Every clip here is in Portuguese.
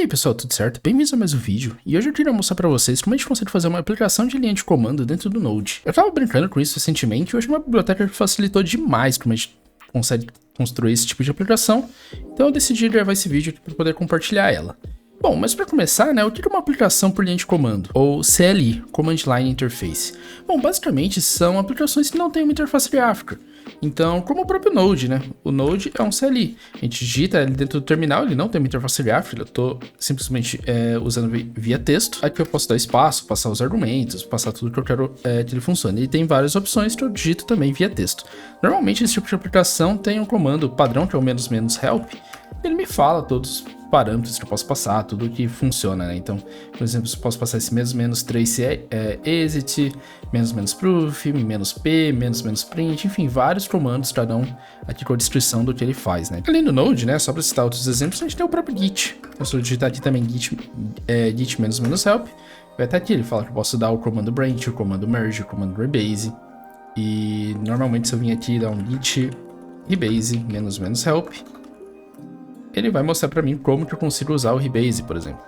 aí pessoal, tudo certo? Bem-vindos a mais um vídeo, e hoje eu queria mostrar pra vocês como a gente consegue fazer uma aplicação de linha de comando dentro do Node. Eu tava brincando com isso recentemente, e hoje uma biblioteca facilitou demais como a gente consegue construir esse tipo de aplicação, então eu decidi gravar esse vídeo aqui para poder compartilhar ela. Bom, mas para começar, né, o que é uma aplicação por linha de comando, ou CLI, Command Line Interface? Bom, basicamente são aplicações que não têm uma interface gráfica. Então, como o próprio Node, né? O Node é um CLI. A gente digita ele dentro do terminal, ele não tem uma interface gráfica, eu estou simplesmente usando via texto. Aqui eu posso dar espaço, passar os argumentos, passar tudo que eu quero que ele funcione. Ele tem várias opções que eu digito também via texto. Normalmente esse tipo de aplicação tem um comando padrão, que é o menos help. Ele me fala todos os parâmetros que eu posso passar, tudo que funciona, né? Então, por exemplo, eu posso passar esse menos trace exit, menos proof, menos p, menos print, enfim, vários comandos, cada um aqui com a descrição do que ele faz, né? Além do Node, né, só para citar outros exemplos, a gente tem o próprio Git. Eu só digitar aqui também git menos help, vai estar aqui, ele fala que eu posso dar o comando branch, o comando merge, o comando rebase, e normalmente se eu vim aqui dar um git rebase menos help, ele vai mostrar para mim como que eu consigo usar o Rebase, por exemplo.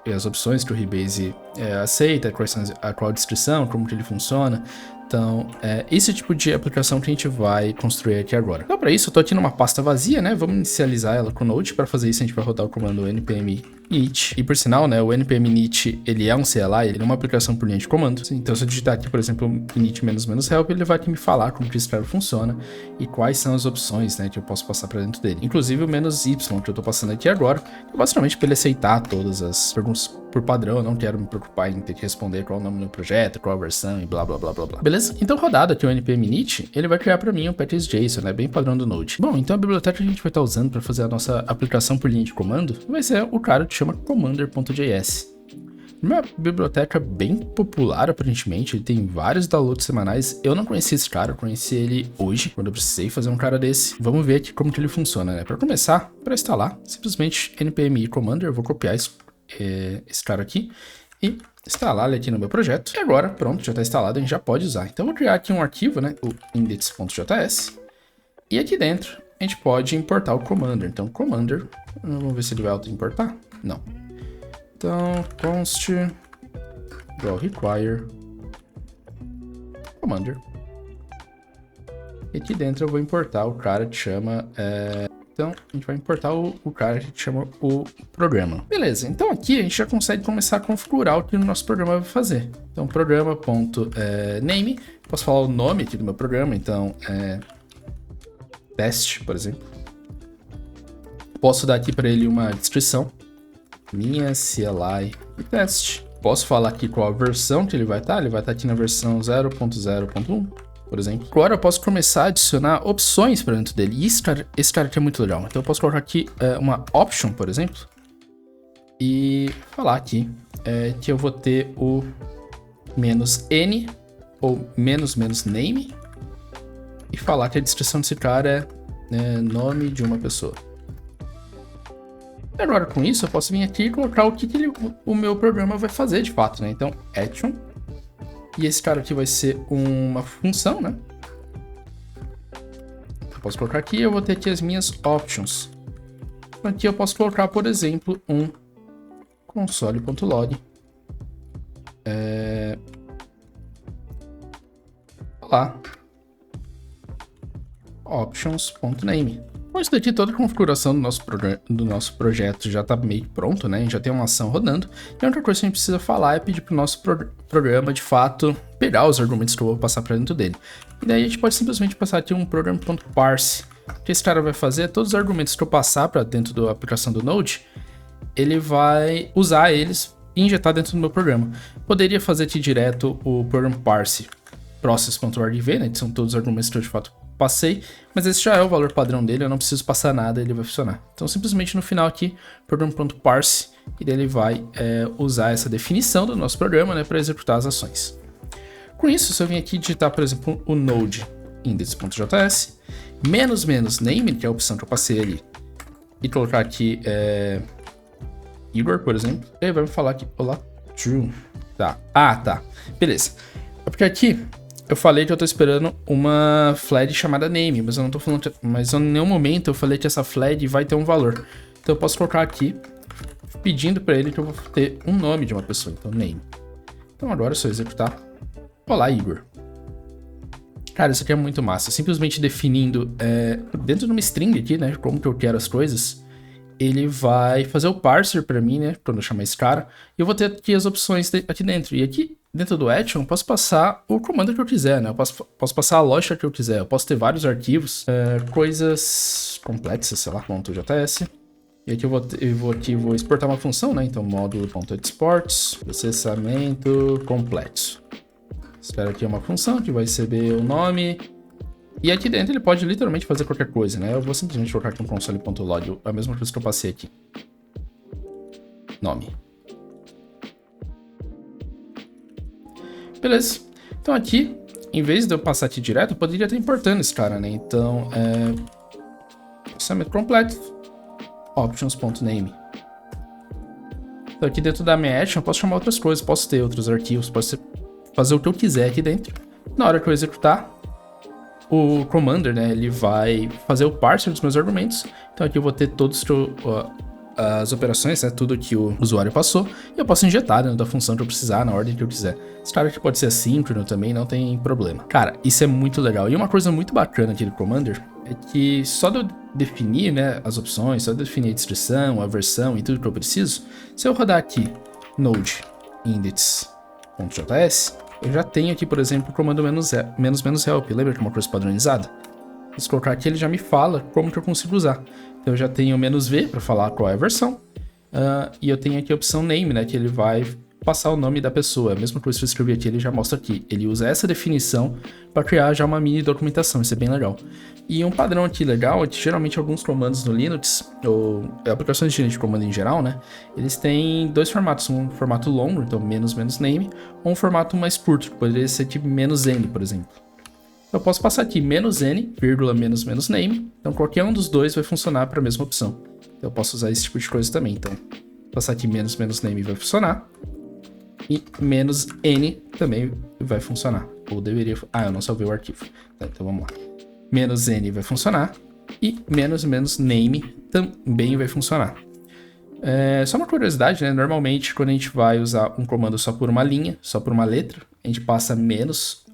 E as opções que o Rebase aceita, qual a descrição, como que ele funciona. Então, esse tipo de aplicação que a gente vai construir aqui agora. Então, para isso, eu estou aqui numa pasta vazia, né? Vamos inicializar ela com o Node. Para fazer isso, a gente vai rodar o comando npm init. E por sinal, né, o npm init, ele é um CLI, ele é uma aplicação por linha de comando. Então, se eu digitar aqui, por exemplo, init menos help, ele vai aqui me falar como que esse cara funciona e quais são as opções, né, que eu posso passar para dentro dele. Inclusive o menos y, que eu estou passando aqui agora, é basicamente para ele aceitar todas as perguntas por padrão. Eu não quero me preocupar em ter que responder qual é o nome do projeto, qual a versão e blá blá blá blá blá. Beleza? Então, rodado aqui o npm init, ele vai criar para mim um package.json, né, bem padrão do Node. Bom, então a biblioteca que a gente vai estar usando para fazer a nossa aplicação por linha de comando vai ser o cara que chama commander.js. Uma biblioteca bem popular, aparentemente, ele tem vários downloads semanais. Eu não conheci esse cara, eu conheci ele hoje, quando eu precisei fazer um cara desse. Vamos ver aqui como que ele funciona, né? Para começar, para instalar, simplesmente npm commander, eu vou copiar esse cara aqui e instalar ele aqui no meu projeto. E agora, pronto, já está instalado, a gente já pode usar. Então, eu vou criar aqui um arquivo, né, o index.js, e aqui dentro a gente pode importar o commander. Então, commander, vamos ver se ele vai auto-importar. Não. Então, const require commander. E aqui dentro eu vou importar o cara que chama... Então, a gente vai importar o cara que chama o programa. Beleza, então aqui a gente já consegue começar a configurar o que o nosso programa vai fazer. Então, programa.name, posso falar o nome aqui do meu programa, então, teste, por exemplo. Posso dar aqui para ele uma descrição. Minha CLI teste. Posso falar aqui qual a versão que ele vai estar. Ele vai estar aqui na versão 0.0.1, por exemplo. Agora eu posso começar a adicionar opções para dentro dele. E esse cara aqui é muito legal. Então eu posso colocar aqui uma option, por exemplo. E falar aqui que eu vou ter o "-n" ou menos name. E falar que a descrição desse cara é nome de uma pessoa. Agora, com isso, eu posso vir aqui e colocar o que o meu programa vai fazer de fato, né? Então, action. E esse cara aqui vai ser uma função, né? Eu posso colocar aqui, eu vou ter aqui as minhas options. Aqui eu posso colocar, por exemplo, um console.log. Lá. Options.name. Com isso daqui, toda a configuração do nosso projeto já está meio que pronto, né? A gente já tem uma ação rodando. E a única coisa que a gente precisa falar é pedir para o nosso programa, de fato, pegar os argumentos que eu vou passar para dentro dele. E daí a gente pode simplesmente passar aqui um program.parse. O que esse cara vai fazer é todos os argumentos que eu passar para dentro da aplicação do Node, ele vai usar eles e injetar dentro do meu programa. Poderia fazer aqui direto o program.parse process.argv, né? Que são todos os argumentos que eu, de fato, passei, mas esse já é o valor padrão dele, eu não preciso passar nada, ele vai funcionar. Então, simplesmente no final aqui, program.parse, e daí ele vai usar essa definição do nosso programa, né, para executar as ações. Com isso, se eu vim aqui digitar, por exemplo, o node index.js, --name, que é a opção que eu passei ali, e colocar aqui Igor, por exemplo, ele vai me falar aqui, olá, true. Tá. Ah, tá. Beleza. É porque aqui eu falei que eu tô esperando uma flag chamada name, mas eu não tô falando, mas em nenhum momento eu falei que essa flag vai ter um valor. Então eu posso colocar aqui pedindo para ele que eu vou ter um nome de uma pessoa, então name. Então agora, se eu executar, olá, Igor. Cara, isso aqui é muito massa. Simplesmente definindo dentro de uma string aqui, né, como que eu quero as coisas, ele vai fazer o parser para mim, né, quando eu chamar esse cara, e eu vou ter aqui as opções aqui dentro. E aqui dentro do action, eu posso passar o comando que eu quiser, né, eu posso passar a lógica que eu quiser, eu posso ter vários arquivos, coisas complexas, sei lá, .js. E aqui eu vou exportar uma função, né? Então, módulo.exports, processamento complexo. Espera aqui uma função que vai receber o nome. E aqui dentro ele pode literalmente fazer qualquer coisa, né? Eu vou simplesmente colocar aqui um console.log, a mesma coisa que eu passei aqui. Nome. Beleza. Então aqui, em vez de eu passar aqui direto, eu poderia estar importando esse cara, né? Então, processamento completo. Options.name. Então aqui dentro da minha action eu posso chamar outras coisas, posso ter outros arquivos, posso fazer o que eu quiser aqui dentro. Na hora que eu executar, o commander, né, ele vai fazer o parser dos meus argumentos. Então aqui eu vou ter todas as operações, né, tudo que o usuário passou, e eu posso injetar dentro da função que eu precisar, na ordem que eu quiser. Esse cara aqui pode ser assíncrono também, não tem problema. Cara, isso é muito legal. E uma coisa muito bacana aqui do commander é que só de eu definir, né, as opções, só de eu definir a descrição, a versão e tudo que eu preciso, se eu rodar aqui node index.js, eu já tenho aqui, por exemplo, o comando -help. Lembra que é uma coisa padronizada? Se colocar aqui, ele já me fala como que eu consigo usar. Então eu já tenho -v para falar qual é a versão, e eu tenho aqui a opção name, né, que ele vai passar o nome da pessoa. A mesma coisa que eu escrevi aqui, ele já mostra aqui. Ele usa essa definição para criar já uma mini documentação, isso é bem legal. E um padrão aqui legal é que geralmente alguns comandos no Linux, ou aplicações de linha de comando em geral, né, eles têm dois formatos, um formato longo, então -name, ou um formato mais curto, que poderia ser tipo -n, por exemplo. Eu posso passar aqui -n, vírgula, -name, então qualquer um dos dois vai funcionar para a mesma opção. Eu posso usar esse tipo de coisa também, então passar aqui -name vai funcionar, e -n também vai funcionar, ou deveria... eu não salvei o arquivo, então vamos lá. -n vai funcionar, e -name também vai funcionar. Só uma curiosidade, né? Normalmente quando a gente vai usar um comando só por uma linha, só por uma letra, a gente passa menos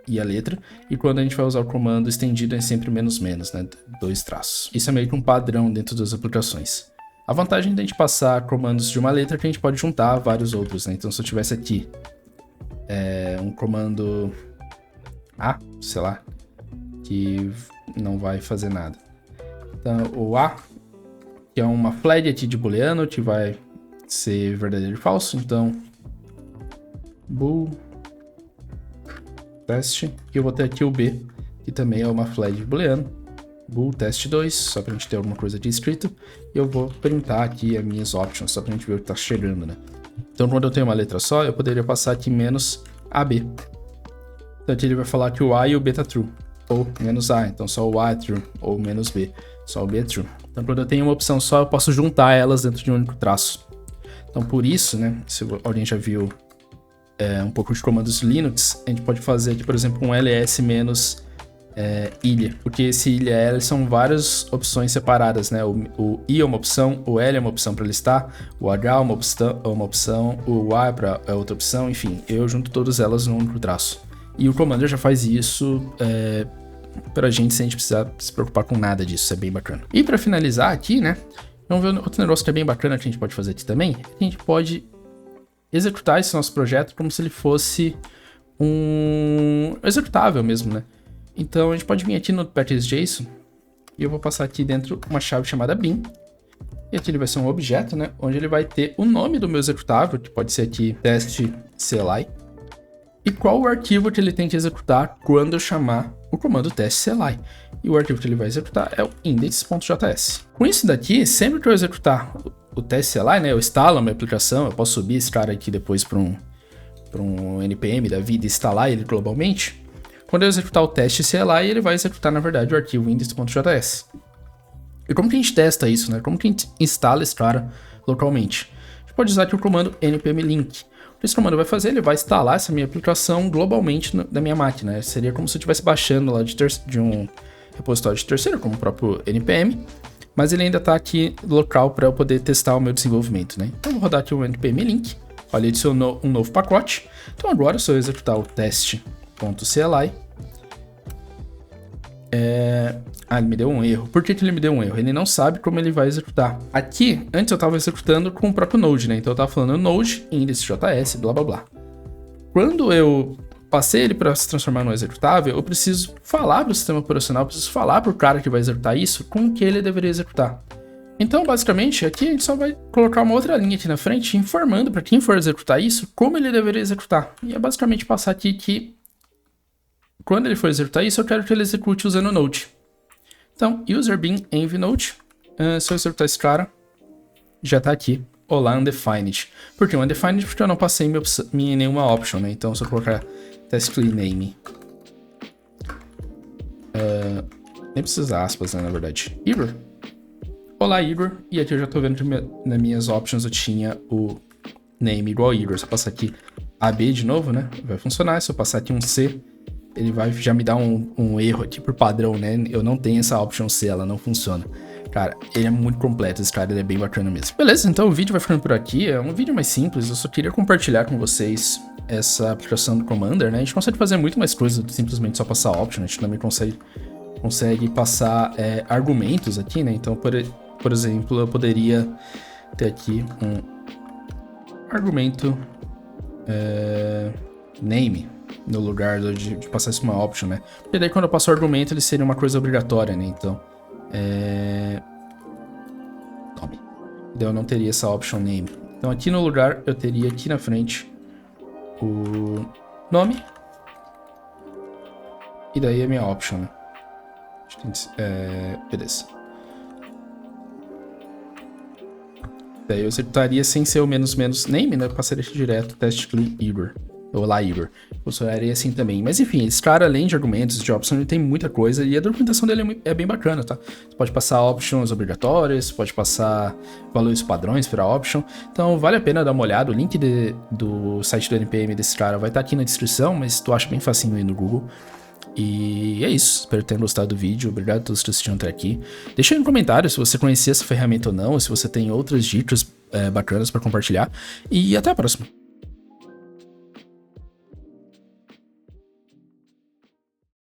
e a letra, e quando a gente vai usar o comando estendido é sempre menos, né? 2 traços. Isso é meio que um padrão dentro das aplicações. A vantagem de a gente passar comandos de uma letra é que a gente pode juntar vários outros, né? Então se eu tivesse aqui um comando A, sei lá, que não vai fazer nada. Então o A, que é uma flag aqui de booleano, que vai ser verdadeiro e falso, então bool teste, e eu vou ter aqui o B, que também é uma flag de booleano, bool test2, só pra gente ter alguma coisa aqui escrito, e eu vou printar aqui as minhas options, só pra gente ver o que tá chegando, né? Então quando eu tenho uma letra só, eu poderia passar aqui -AB. Então aqui ele vai falar que o A e o B tá true, ou -A, então só o A é true, ou -B, só o B é true. Então quando eu tenho uma opção só, eu posso juntar elas dentro de um único traço. Então por isso, né, se alguém já viu um pouco de comandos Linux, a gente pode fazer aqui, por exemplo, um ls ilha, porque esse ilha e L são várias opções separadas, né? O I é uma opção, o L é uma opção para listar, o H é uma opção, o A é outra opção, enfim, eu junto todas elas num único traço. E o Commander já faz isso pra gente sem a gente precisar se preocupar com nada disso, isso é bem bacana. E para finalizar aqui, né, vamos ver outro negócio que é bem bacana que a gente pode fazer aqui também, a gente pode executar esse nosso projeto como se ele fosse um executável mesmo, né? Então a gente pode vir aqui no package.json e eu vou passar aqui dentro uma chave chamada bin. E aqui ele vai ser um objeto, né? Onde ele vai ter o nome do meu executável, que pode ser aqui test.cli, e qual o arquivo que ele tem que executar quando eu chamar o comando test.cli. E o arquivo que ele vai executar é o index.js. Com isso daqui, sempre que eu executar o test.cli, né? Eu instalo a minha aplicação, eu posso subir esse cara aqui depois para um npm da vida e instalar ele globalmente. Quando eu executar o test.cli, ele vai executar, na verdade, o arquivo index.js. E como que a gente testa isso, né? Como que a gente instala esse cara localmente? A gente pode usar aqui o comando npm-link. O que esse comando vai fazer? Ele vai instalar essa minha aplicação globalmente da minha máquina, né? Seria como se eu estivesse baixando lá de um repositório de terceiro, como o próprio npm. mas ele ainda tá aqui local para eu poder testar o meu desenvolvimento, né? Então eu vou rodar aqui o npm link, olha, adicionou um novo pacote. Então agora, se eu executar o teste.cli, ele me deu um erro. Por que ele me deu um erro? Ele não sabe como ele vai executar. Aqui, antes eu estava executando com o próprio Node, né? Então eu estava falando Node, index.js, blá blá blá. Quando eu passei ele para se transformar no executável, eu preciso falar para o sistema operacional, preciso falar para o cara que vai executar isso com o que ele deveria executar. Então, basicamente, aqui a gente só vai colocar uma outra linha aqui na frente, informando para quem for executar isso, como ele deveria executar. E é basicamente passar aqui que, quando ele for executar isso, eu quero que ele execute usando o Node. Então, user bin env node, se eu executar esse cara, já está aqui. Olá, undefined. Por que undefined? Porque eu não passei nenhuma option, né? Então, se eu colocar testly name, nem precisa aspas, né, na verdade. Igor. Olá, Igor. E aqui eu já estou vendo que nas minhas options eu tinha o name igual Igor. Se eu passar aqui AB de novo, né, vai funcionar. Se eu passar aqui um C, ele vai já me dar um erro aqui por padrão, né? Eu não tenho essa option C, ela não funciona. Cara, ele é muito completo, esse cara, ele é bem bacana mesmo. Beleza, então o vídeo vai ficando por aqui. É um vídeo mais simples, eu só queria compartilhar com vocês essa aplicação do Commander, né? A gente consegue fazer muito mais coisas do que simplesmente só passar option. A gente também consegue passar argumentos aqui, né? Então, por exemplo, eu poderia ter aqui um argumento name no lugar de passar isso uma option, né? Porque daí quando eu passo o argumento, ele seria uma coisa obrigatória, né? Então, nome. Daí eu não teria essa option name. Então aqui no lugar eu teria aqui na frente o nome. E daí a minha option, né? Beleza. Daí eu executaria sem ser o menos name, né? Eu passaria direto test clean Igor. Olá, Igor. Funcionaria assim também. Mas enfim, esse cara, além de argumentos de option, ele tem muita coisa e a documentação dele é bem bacana, tá? Você pode passar options obrigatórias, pode passar valores padrões para option. Então vale a pena dar uma olhada. O link do site do NPM desse cara vai estar aqui na descrição, mas tu acha bem facinho aí no Google. E é isso, espero que tenham gostado do vídeo, obrigado a todos que assistiram até aqui. Deixa aí no comentário se você conhecia essa ferramenta ou não, ou se você tem outras dicas bacanas para compartilhar. E até a próxima.